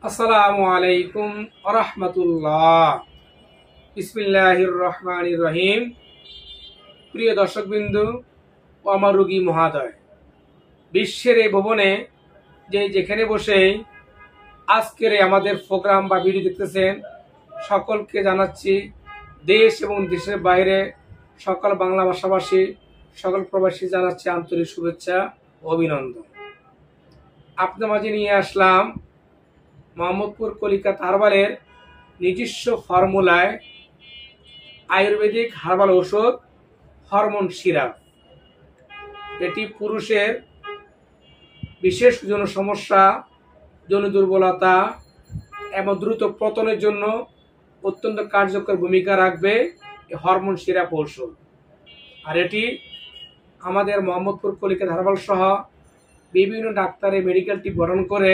আসসালামু আলাইকুম ওয়া রাহমাতুল্লাহ। বিসমিল্লাহির রহমানির রহিম। প্রিয় দর্শকবৃন্দ ও আমার রোগী মহোদয়, বিশ্বের এই ভবনে যেখানে বসে আজকের আমাদের প্রোগ্রাম বা ভিডিও দেখতেছেন, সকলকে জানাচ্ছি দেশ এবং দেশের বাইরে সকল বাংলা ভাষাভাষী সকল প্রবাসী জানাচ্ছি আন্তরিক শুভেচ্ছা ও অভিনন্দন। আপনার মাঝে নিয়ে আসলাম মোহাম্মদপুর কলিকাতা হারবালের নিজস্ব ফর্মুলায় আয়ুর্বেদিক হার্বাল ঔষধ হরমোন সিরাপ। এটি পুরুষের বিশেষ যৌন সমস্যা, যৌন দুর্বলতা এবং দ্রুত পতনের জন্য অত্যন্ত কার্যকর ভূমিকা রাখবে এই হরমোন সিরাপ ঔষধ। আর এটি আমাদের মোহাম্মদপুর কলিকাতা হার্বাল সহ বিভিন্ন ডাক্তারের মেডিকেল টিম গঠন করে